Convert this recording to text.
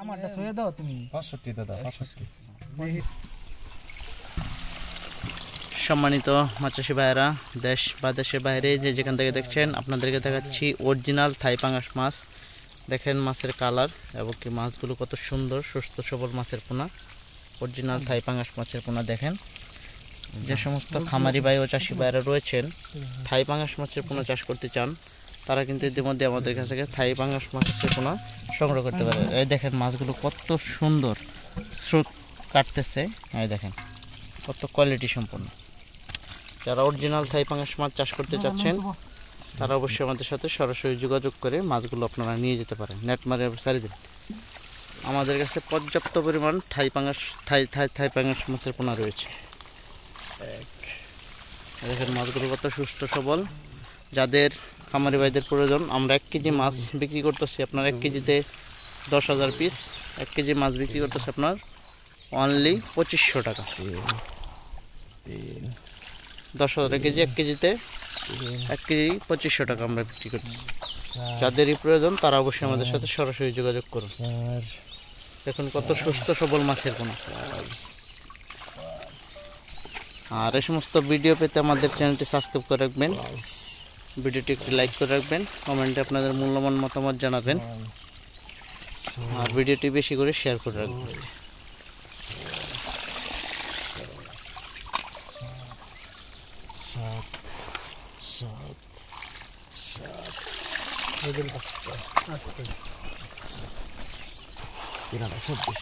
আমারটা ছুঁয়ে দাও তুমি। 65 দাদা 65। সম্মানিত মাছ চাষি ভাইয়েরা, দেশ বা দেশের বাইরে যে যেখান থেকে দেখছেন, আপনাদেরকে দেখাচ্ছি অরিজিনাল থাই পাঙ্গাস মাছ। দেখেন মাছের কালার এবং কি মাছগুলো কত সুন্দর, সুস্থ সবল মাছের পোনা। অরিজিনাল থাই পাঙ্গাস মাছের পোনা দেখেন। যে সমস্ত খামারি ভাই ও চাষি ভাইয়েরা রয়েছেন, থাই পাঙ্গাস মাছের পোনা চাষ করতে চান, তারা কিন্তু ইতিমধ্যে আমাদের কাছ থেকে থাই পাঙ্গাস মাছের পোনা সংগ্রহ করতে পারে। এই দেখেন মাছগুলো কত সুন্দর স্রোত কাটতেছে। এই দেখেন কত কোয়ালিটি সম্পন্ন। যারা অরিজিনাল থাই পাঙ্গাস মাছ চাষ করতে চাচ্ছেন, তারা অবশ্যই আমাদের সাথে সরাসরি যোগাযোগ করে মাছগুলো আপনারা নিয়ে যেতে পারেন। নেট মারে ছাড়ি দেন। আমাদের কাছে পর্যাপ্ত পরিমাণ থাই পাঙ্গাস মাছের পোনা রয়েছে। দেখেন মাছগুলো কত সুস্থ সবল। যাদের খামারি ভাইদের প্রয়োজন, আমরা 1 কেজি মাছ বিক্রি করতেছি আপনার 1 কেজিতে 10,000 পিস। 1 কেজি মাছ বিক্রি করতেছে আপনার অনলি 2500 টাকা। 10,000 কেজি, 1 কেজিতে 1 কেজি 2500 টাকা আমরা বিক্রি করতেছি। যাদেরই প্রয়োজন তারা অবশ্যই আমাদের সাথে সরাসরি যোগাযোগ করুন। দেখুন কত সুস্থ সবল মাছের পোনা। আর এই সমস্ত ভিডিও পেতে আমাদের চ্যানেলটি সাবস্ক্রাইব করে রাখবেন, ভিডিওটি একটি লাইক করে রাখবেন, কমেন্টে আপনাদের মূল্যবান মতামত জানাবেন, আর ভিডিওটি বেশি করে শেয়ার করে রাখবেন। সাত